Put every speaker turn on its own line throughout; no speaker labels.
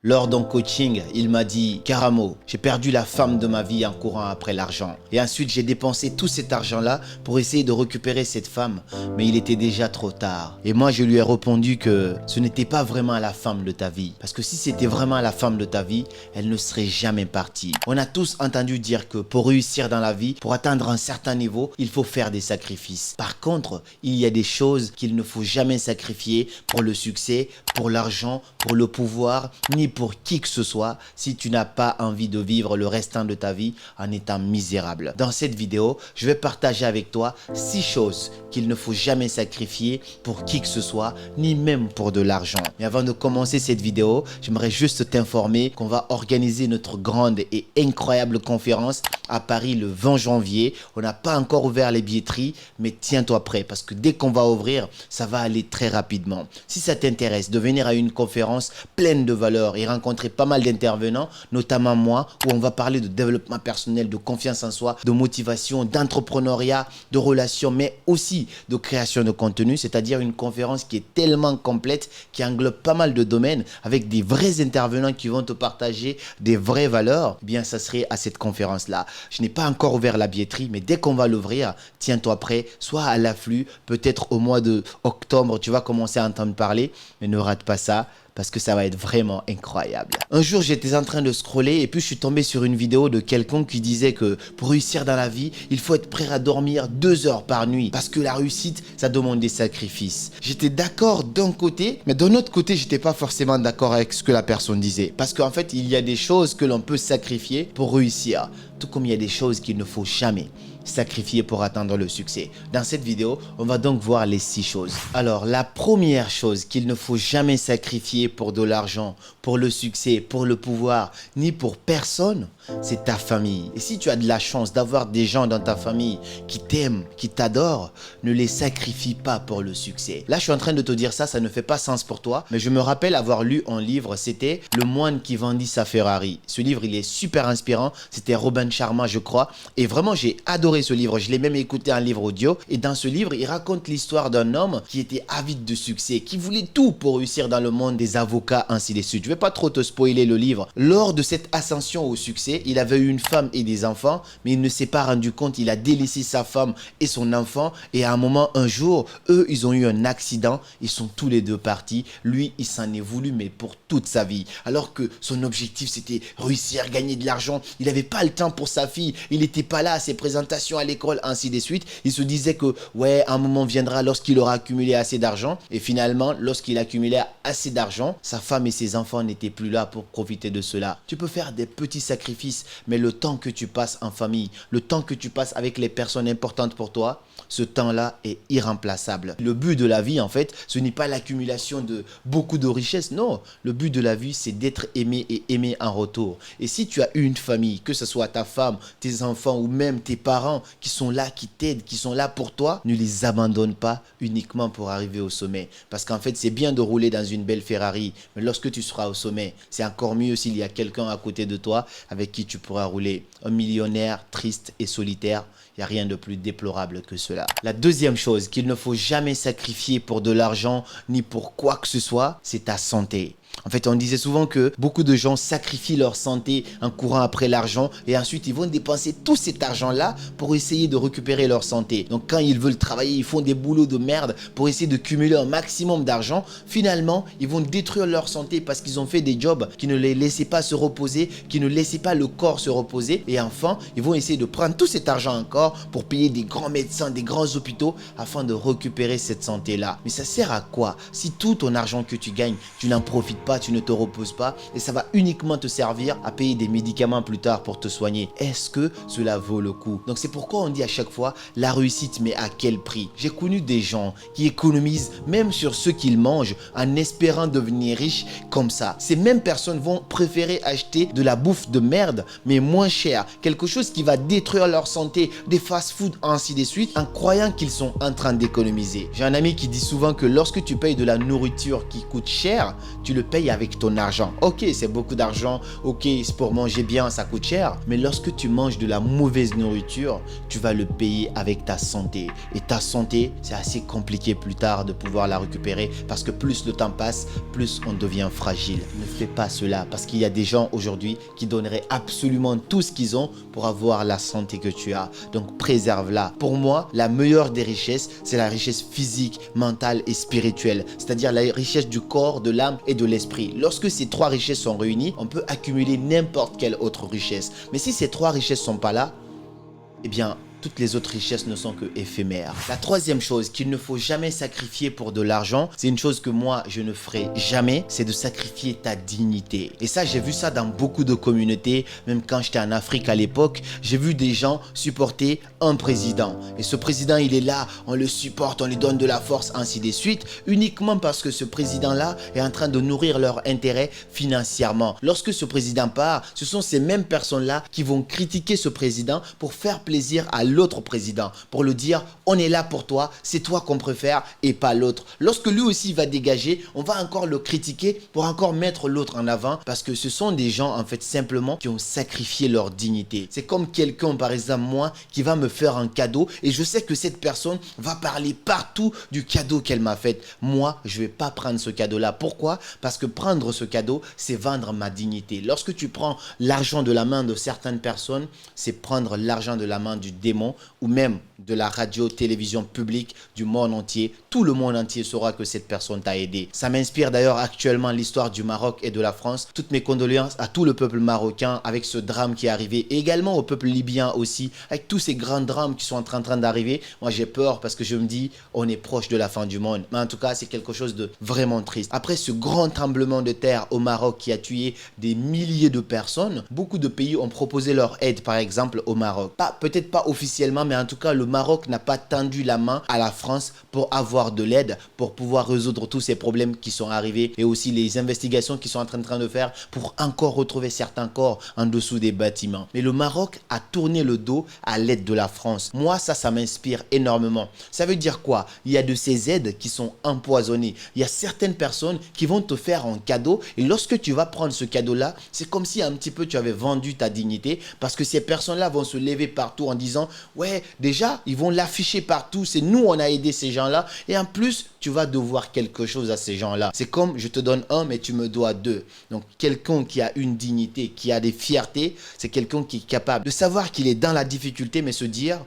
Lors d'un coaching, il m'a dit « Karamo, j'ai perdu la femme de ma vie en courant après l'argent. Et ensuite, j'ai dépensé tout cet argent-là pour essayer de récupérer cette femme. Mais il était déjà trop tard. » Et moi, je lui ai répondu que ce n'était pas vraiment la femme de ta vie. Parce que si c'était vraiment la femme de ta vie, elle ne serait jamais partie. On a tous entendu dire que pour réussir dans la vie, pour atteindre un certain niveau, il faut faire des sacrifices. Par contre, il y a des choses qu'il ne faut jamais sacrifier pour le succès, pour l'argent, pour le pouvoir, ni pour qui que ce soit si tu n'as pas envie de vivre le restant de ta vie en étant misérable. Dans cette vidéo, je vais partager avec toi 6 choses qu'il ne faut jamais sacrifier pour qui que ce soit, ni même pour de l'argent. Mais avant de commencer cette vidéo, j'aimerais juste t'informer qu'on va organiser notre grande et incroyable conférence à Paris le 20 janvier. On n'a pas encore ouvert les billetteries, mais tiens-toi prêt parce que dès qu'on va ouvrir, ça va aller très rapidement. Si ça t'intéresse de venir à une conférence pleine de valeur et rencontrer pas mal d'intervenants, notamment moi, où on va parler de développement personnel, de confiance en soi, de motivation, d'entrepreneuriat, de relations, mais aussi de création de contenu, c'est-à-dire une conférence qui est tellement complète, qui englobe pas mal de domaines, avec des vrais intervenants qui vont te partager des vraies valeurs, eh bien ça serait à cette conférence-là. Je n'ai pas encore ouvert la billetterie, mais dès qu'on va l'ouvrir, tiens-toi prêt, sois à l'afflux, peut-être au mois d'octobre, tu vas commencer à entendre parler, mais ne rate pas ça, parce que ça va être vraiment incroyable. Un jour, j'étais en train de scroller et puis je suis tombé sur une vidéo de quelqu'un qui disait que pour réussir dans la vie, il faut être prêt à dormir 2 heures par nuit parce que la réussite, ça demande des sacrifices. J'étais d'accord d'un côté, mais d'un autre côté, j'étais pas forcément d'accord avec ce que la personne disait. Parce qu'en fait, il y a des choses que l'on peut sacrifier pour réussir, tout comme il y a des choses qu'il ne faut jamais sacrifier pour atteindre le succès. Dans cette vidéo, on va donc voir les 6 choses. Alors, la première chose qu'il ne faut jamais sacrifier pour de l'argent, pour le succès, pour le pouvoir, ni pour personne, c'est ta famille. Et si tu as de la chance d'avoir des gens dans ta famille qui t'aiment, qui t'adorent, ne les sacrifie pas pour le succès. Là, je suis en train de te dire ça, ça ne fait pas sens pour toi, mais je me rappelle avoir lu un livre, c'était Le moine qui vendit sa Ferrari. Ce livre, il est super inspirant, c'était Robin Sharma, je crois, et vraiment, j'ai adoré ce livre. Je l'ai même écouté en livre audio, et dans ce livre, il raconte l'histoire d'un homme qui était avide de succès, qui voulait tout pour réussir dans le monde des avocats, ainsi de suite. Je vais pas trop te spoiler le livre. Lors de cette ascension au succès, il avait eu une femme et des enfants, mais il ne s'est pas rendu compte, il a délaissé sa femme et son enfant, et à un moment, un jour, eux, ils ont eu un accident, ils sont tous les deux partis. Lui, il s'en est voulu, mais pour toute sa vie. Alors que son objectif, c'était réussir, gagner de l'argent. Il n'avait pas le temps pour sa fille, il n'était pas là à ses présentations à l'école, ainsi de suite. Il se disait que, ouais, un moment viendra lorsqu'il aura accumulé assez d'argent, et finalement, lorsqu'il accumulait assez d'argent, sa femme et ses enfants n'étaient plus là pour profiter de cela. Tu peux faire des petits sacrifices, mais le temps que tu passes en famille, le temps que tu passes avec les personnes importantes pour toi, ce temps-là est irremplaçable. Le but de la vie, en fait, ce n'est pas l'accumulation de beaucoup de richesses. Non, le but de la vie, c'est d'être aimé et aimé en retour. Et si tu as une famille, que ce soit ta femme, tes enfants ou même tes parents qui sont là, qui t'aident, qui sont là pour toi, ne les abandonne pas uniquement pour arriver au sommet. Parce qu'en fait, c'est bien de rouler dans une belle Ferrari, mais lorsque tu seras au sommet, c'est encore mieux s'il y a quelqu'un à côté de toi avec qui tu pourras rouler. Un millionnaire triste et solitaire, il n'y a rien de plus déplorable que cela. La deuxième chose qu'il ne faut jamais sacrifier pour de l'argent ni pour quoi que ce soit, c'est ta santé. En fait, on disait souvent que beaucoup de gens sacrifient leur santé en courant après l'argent et ensuite ils vont dépenser tout cet argent-là pour essayer de récupérer leur santé. Donc quand ils veulent travailler, ils font des boulots de merde pour essayer de cumuler un maximum d'argent. Finalement, ils vont détruire leur santé parce qu'ils ont fait des jobs qui ne les laissaient pas se reposer, qui ne laissaient pas le corps se reposer. Et enfin, ils vont essayer de prendre tout cet argent encore pour payer des grands médecins, des grands hôpitaux afin de récupérer cette santé-là. Mais ça sert à quoi si tout ton argent que tu gagnes, tu n'en profites pas, tu ne te reposes pas et ça va uniquement te servir à payer des médicaments plus tard pour te soigner? Est-ce que cela vaut le coup? Donc c'est pourquoi on dit à chaque fois la réussite, mais à quel prix? J'ai connu des gens qui économisent même sur ce qu'ils mangent en espérant devenir riches comme ça. Ces mêmes personnes vont préférer acheter de la bouffe de merde mais moins cher, quelque chose qui va détruire leur santé, des fast-food ainsi de suite, en croyant qu'ils sont en train d'économiser. J'ai un ami qui dit souvent que lorsque tu payes de la nourriture qui coûte cher, tu le payes merveilles avec ton argent. Ok, c'est beaucoup d'argent, ok, c'est pour manger bien, ça coûte cher, mais lorsque tu manges de la mauvaise nourriture, tu vas le payer avec ta santé. Et ta santé, c'est assez compliqué plus tard de pouvoir la récupérer parce que plus le temps passe, plus on devient fragile. Ne fais pas cela parce qu'il y a des gens aujourd'hui qui donneraient absolument tout ce qu'ils ont pour avoir la santé que tu as. Donc préserve-la. Pour moi, la meilleure des richesses, c'est la richesse physique, mentale et spirituelle. C'est-à-dire la richesse du corps, de l'âme et de l'esprit. Lorsque ces trois richesses sont réunies, on peut accumuler n'importe quelle autre richesse. Mais si ces trois richesses ne sont pas là, eh bien, toutes les autres richesses ne sont que éphémères. La troisième chose qu'il ne faut jamais sacrifier pour de l'argent, c'est une chose que moi je ne ferai jamais, c'est de sacrifier ta dignité. Et ça, j'ai vu ça dans beaucoup de communautés, même quand j'étais en Afrique à l'époque, j'ai vu des gens supporter un président. Et ce président, il est là, on le supporte, on lui donne de la force, ainsi de suite, uniquement parce que ce président-là est en train de nourrir leur intérêt financièrement. Lorsque ce président part, ce sont ces mêmes personnes-là qui vont critiquer ce président pour faire plaisir à l'autre président, pour le dire on est là pour toi, c'est toi qu'on préfère et pas l'autre. Lorsque lui aussi va dégager, on va encore le critiquer pour encore mettre l'autre en avant parce que ce sont des gens en fait simplement qui ont sacrifié leur dignité. C'est comme quelqu'un par exemple moi qui va me faire un cadeau et je sais que cette personne va parler partout du cadeau qu'elle m'a fait. Moi, je vais pas prendre ce cadeau-là. Pourquoi? Parce que prendre ce cadeau, c'est vendre ma dignité. Lorsque tu prends l'argent de la main de certaines personnes, c'est prendre l'argent de la main du démon ou même de la radio, télévision publique du monde entier. Tout le monde entier saura que cette personne t'a aidé. Ça m'inspire d'ailleurs actuellement l'histoire du Maroc et de la France. Toutes mes condoléances à tout le peuple marocain avec ce drame qui est arrivé et également au peuple libyen aussi avec tous ces grands drames qui sont en train d'arriver. Moi j'ai peur parce que je me dis on est proche de la fin du monde. Mais en tout cas c'est quelque chose de vraiment triste. Après ce grand tremblement de terre au Maroc qui a tué des milliers de personnes, beaucoup de pays ont proposé leur aide par exemple au Maroc. Peut-être pas officiellement mais en tout cas le Maroc n'a pas tendu la main à la France pour avoir de l'aide, pour pouvoir résoudre tous ces problèmes qui sont arrivés et aussi les investigations qu'ils sont en train de faire pour encore retrouver certains corps en dessous des bâtiments. Mais le Maroc a tourné le dos à l'aide de la France. Moi, ça m'inspire énormément. Ça veut dire quoi? Il y a de ces aides qui sont empoisonnées. Il y a certaines personnes qui vont te faire un cadeau et lorsque tu vas prendre ce cadeau-là, c'est comme si un petit peu tu avais vendu ta dignité parce que ces personnes-là vont se lever partout en disant ouais, déjà, ils vont l'afficher partout. C'est nous, on a aidé ces gens-là. Et en plus, tu vas devoir quelque chose à ces gens-là. C'est comme je te donne un, mais tu me dois deux. Donc, quelqu'un qui a une dignité, qui a des fiertés, c'est quelqu'un qui est capable de savoir qu'il est dans la difficulté, mais se dire,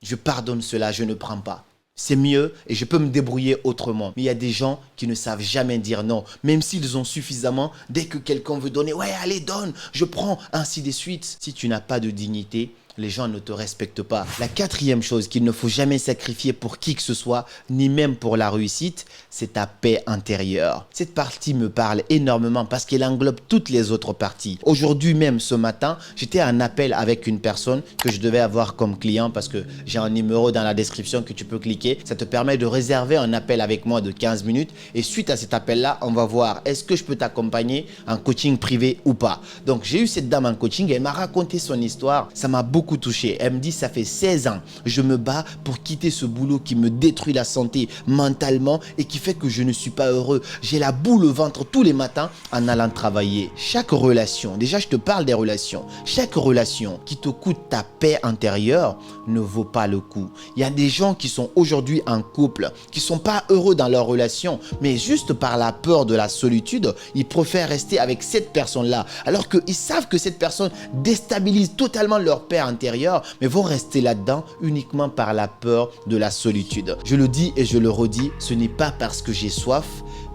je pardonne cela, je ne prends pas. C'est mieux et je peux me débrouiller autrement. Mais il y a des gens qui ne savent jamais dire non. Même s'ils ont suffisamment, dès que quelqu'un veut donner, ouais, allez, donne, je prends, ainsi de suite. Si tu n'as pas de dignité, les gens ne te respectent pas. La quatrième chose qu'il ne faut jamais sacrifier pour qui que ce soit, ni même pour la réussite, c'est ta paix intérieure. Cette partie me parle énormément parce qu'elle englobe toutes les autres parties. Aujourd'hui même, ce matin, j'étais en appel avec une personne que je devais avoir comme client parce que j'ai un numéro dans la description que tu peux cliquer. Ça te permet de réserver un appel avec moi de 15 minutes et suite à cet appel-là, on va voir est-ce que je peux t'accompagner en coaching privé ou pas. Donc, j'ai eu cette dame en coaching et elle m'a raconté son histoire. Ça m'a beaucoup touché. Elle me dit, ça fait 16 ans, je me bats pour quitter ce boulot qui me détruit la santé mentalement et qui fait que je ne suis pas heureux. J'ai la boule au ventre tous les matins en allant travailler. Chaque relation, déjà je te parle des relations, chaque relation qui te coûte ta paix intérieure ne vaut pas le coup. Il y a des gens qui sont aujourd'hui en couple, qui sont pas heureux dans leur relation, mais juste par la peur de la solitude, ils préfèrent rester avec cette personne-là, alors qu'ils savent que cette personne déstabilise totalement leur paix intérieure, mais vont rester là-dedans uniquement par la peur de la solitude. Je le dis et je le redis, ce n'est pas parce que j'ai soif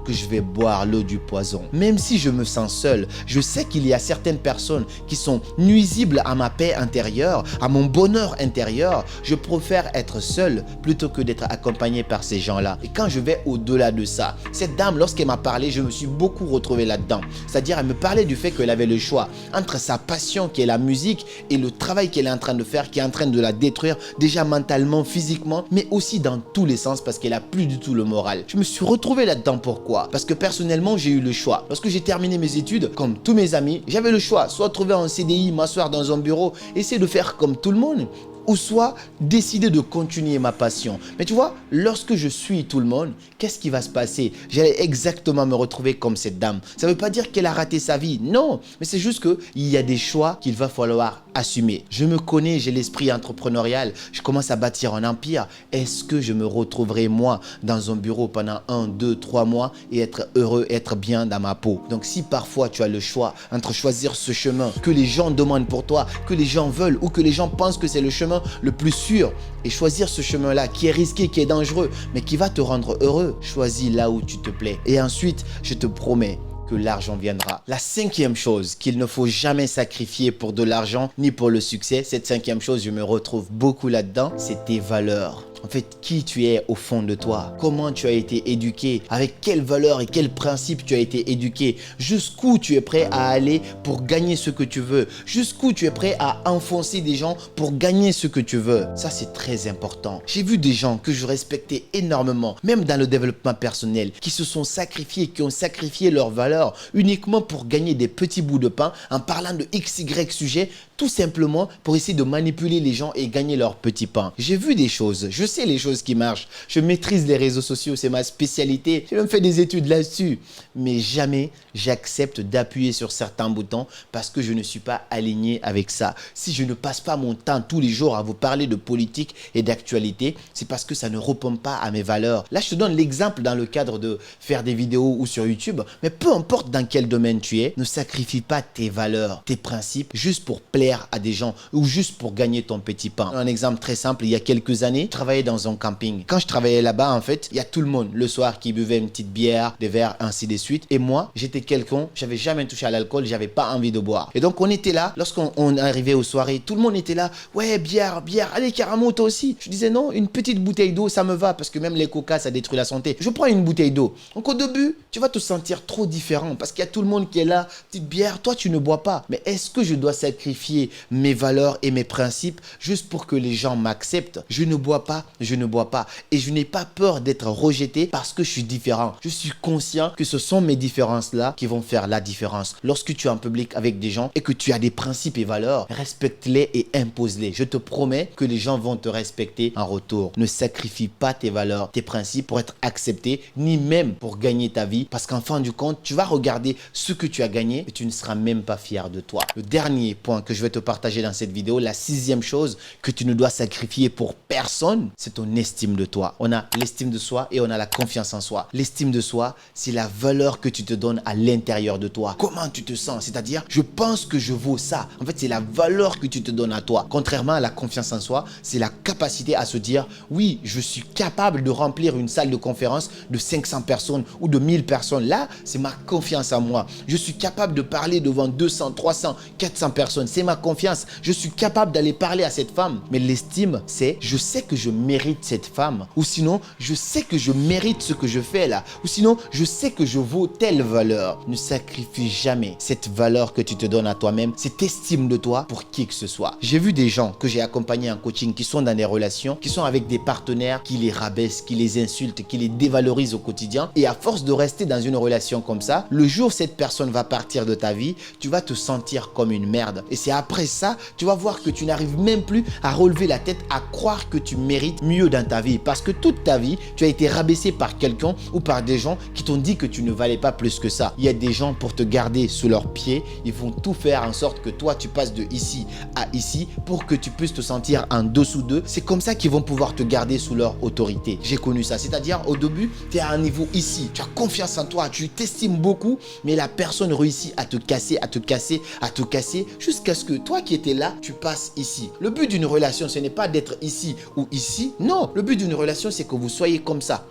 que je vais boire l'eau du poison. Même si je me sens seul, je sais qu'il y a certaines personnes qui sont nuisibles à ma paix intérieure, à mon bonheur intérieur. Je préfère être seul plutôt que d'être accompagné par ces gens-là. Et quand je vais au-delà de ça, cette dame, lorsqu'elle m'a parlé, je me suis beaucoup retrouvé là-dedans. C'est-à-dire, elle me parlait du fait qu'elle avait le choix entre sa passion qui est la musique et le travail qu'elle est en train de faire, qui est en train de la détruire déjà mentalement, physiquement, mais aussi dans tous les sens parce qu'elle a plus du tout le moral. Je me suis retrouvé là-dedans. Pourquoi? Parce que personnellement, j'ai eu le choix. Lorsque j'ai terminé mes études, comme tous mes amis, j'avais le choix. Soit trouver un CDI, m'asseoir dans un bureau, essayer de faire comme tout le monde, ou soit décider de continuer ma passion. Mais tu vois, lorsque je suis tout le monde, qu'est-ce qui va se passer? J'allais exactement me retrouver comme cette dame. Ça ne veut pas dire qu'elle a raté sa vie, non, mais c'est juste qu'il y a des choix qu'il va falloir assumer. Je me connais, j'ai l'esprit entrepreneurial, je commence à bâtir un empire. Est-ce que je me retrouverai moi dans un bureau pendant 1, 2, 3 mois et être heureux, être bien dans ma peau? Donc si parfois tu as le choix entre choisir ce chemin que les gens demandent pour toi, que les gens veulent ou que les gens pensent que c'est le chemin le plus sûr et choisir ce chemin-là qui est risqué, qui est dangereux, mais qui va te rendre heureux, choisis là où tu te plais. Et ensuite, je te promets que l'argent viendra. La cinquième chose qu'il ne faut jamais sacrifier pour de l'argent ni pour le succès, cette cinquième chose, je me retrouve beaucoup là-dedans, c'est tes valeurs. En fait, qui tu es au fond de toi, comment tu as été éduqué, avec quelles valeurs et quels principes tu as été éduqué, jusqu'où tu es prêt à aller pour gagner ce que tu veux, jusqu'où tu es prêt à enfoncer des gens pour gagner ce que tu veux. Ça, c'est très important. J'ai vu des gens que je respectais énormément, même dans le développement personnel, qui se sont sacrifiés, qui ont sacrifié leurs valeurs uniquement pour gagner des petits bouts de pain en parlant de XY sujet, tout simplement pour essayer de manipuler les gens et gagner leur petit pain. J'ai vu des choses, je sais les choses qui marchent, je maîtrise les réseaux sociaux, c'est ma spécialité, j'ai même fait des études là-dessus, mais jamais j'accepte d'appuyer sur certains boutons parce que je ne suis pas aligné avec ça. Si je ne passe pas mon temps tous les jours à vous parler de politique et d'actualité, c'est parce que ça ne répond pas à mes valeurs. Là, je te donne l'exemple dans le cadre de faire des vidéos ou sur YouTube, mais peu importe dans quel domaine tu es, ne sacrifie pas tes valeurs, tes principes, juste pour plaire à des gens ou juste pour gagner ton petit pain. Un exemple très simple, il y a quelques années, je travaillais dans un camping. Quand je travaillais là-bas, en fait, il y a tout le monde le soir qui buvait une petite bière, des verres, ainsi de suite. Et moi, j'étais quelqu'un, j'avais jamais touché à l'alcool, j'avais pas envie de boire. Et donc, on était là, lorsqu'on arrivait aux soirées, tout le monde était là, ouais, bière, allez, carrément, toi aussi. Je disais non, une petite bouteille d'eau, ça me va parce que même les coca, ça détruit la santé. Je prends une bouteille d'eau. Donc, au début, tu vas te sentir trop différent parce qu'il y a tout le monde qui est là, petite bière, toi, tu ne bois pas. Mais est-ce que je dois sacrifier mes valeurs et mes principes juste pour que les gens m'acceptent? Je ne bois pas, je ne bois pas. Et je n'ai pas peur d'être rejeté parce que je suis différent. Je suis conscient que ce sont mes différences-là qui vont faire la différence. Lorsque tu es en public avec des gens et que tu as des principes et valeurs, respecte-les et impose-les. Je te promets que les gens vont te respecter en retour. Ne sacrifie pas tes valeurs, tes principes pour être accepté, ni même pour gagner ta vie. Parce qu'en fin du compte, tu vas regarder ce que tu as gagné et tu ne seras même pas fier de toi. Le dernier point que je vais te partager dans cette vidéo, la sixième chose que tu ne dois sacrifier pour personne, c'est ton estime de toi. On a l'estime de soi et on a la confiance en soi. L'estime de soi, c'est la valeur que tu te donnes à l'intérieur de toi. Comment tu te sens? C'est-à-dire, je pense que je vaux ça. En fait, c'est la valeur que tu te donnes à toi. Contrairement à la confiance en soi, c'est la capacité à se dire, oui, je suis capable de remplir une salle de conférence de 500 personnes ou de 1000 personnes. Là, c'est ma confiance en moi. Je suis capable de parler devant 200, 300, 400 personnes. C'est ma confiance. Je suis capable d'aller parler à cette femme. Mais l'estime, c'est je sais que je mérite cette femme. Ou sinon, je sais que je mérite ce que je fais là. Ou sinon, je sais que je vaux telle valeur. Ne sacrifie jamais cette valeur que tu te donnes à toi-même, cette estime de toi pour qui que ce soit. J'ai vu des gens que j'ai accompagnés en coaching qui sont dans des relations, qui sont avec des partenaires qui les rabaissent, qui les insultent, qui les dévalorisent au quotidien. Et à force de rester dans une relation comme ça, le jour où cette personne va partir de ta vie, tu vas te sentir comme une merde. Et c'est après ça, tu vas voir que tu n'arrives même plus à relever la tête, à croire que tu mérites mieux dans ta vie. Parce que toute ta vie, tu as été rabaissé par quelqu'un ou par des gens qui t'ont dit que tu ne valais pas plus que ça. Il y a des gens pour te garder sous leurs pieds, ils vont tout faire en sorte que toi, tu passes de ici à ici pour que tu puisses te sentir en dessous d'eux. C'est comme ça qu'ils vont pouvoir te garder sous leur autorité. J'ai connu ça. C'est-à-dire, au début, tu es à un niveau ici. Tu as confiance en toi, tu t'estimes beaucoup, mais la personne réussit à te casser, à te casser, à te casser, jusqu'à ce que toi qui étais là, tu passes ici. Le but d'une relation, ce n'est pas d'être ici ou ici. Non, le but d'une relation, c'est que vous soyez comme ça,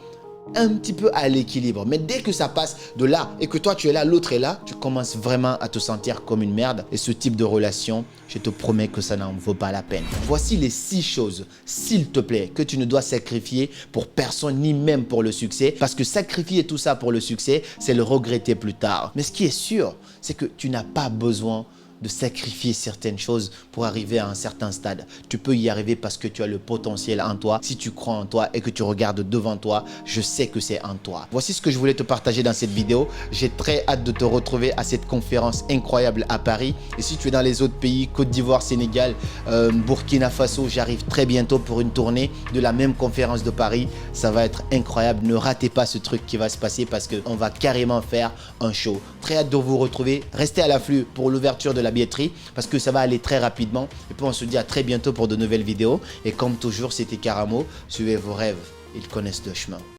un petit peu à l'équilibre. Mais dès que ça passe de là et que toi tu es là, l'autre est là, tu commences vraiment à te sentir comme une merde. Et ce type de relation, je te promets que ça n'en vaut pas la peine. Voici les 6 choses, s'il te plaît, que tu ne dois sacrifier pour personne, ni même pour le succès. Parce que sacrifier tout ça pour le succès, c'est le regretter plus tard. Mais ce qui est sûr, c'est que tu n'as pas besoin de sacrifier certaines choses pour arriver à un certain stade. Tu peux y arriver parce que tu as le potentiel en toi. Si tu crois en toi et que tu regardes devant toi, je sais que c'est en toi. Voici ce que je voulais te partager dans cette vidéo. J'ai très hâte de te retrouver à cette conférence incroyable à Paris. Et si tu es dans les autres pays, Côte d'Ivoire, Sénégal, Burkina Faso, j'arrive très bientôt pour une tournée de la même conférence de Paris. Ça va être incroyable. Ne ratez pas ce truc qui va se passer parce qu'on va carrément faire un show. Très hâte de vous retrouver. Restez à l'afflux pour l'ouverture de la billetterie parce que ça va aller très rapidement. Et puis on se dit à très bientôt pour de nouvelles vidéos. Et comme toujours, c'était Karamo. Suivez vos rêves. Ils connaissent le chemin.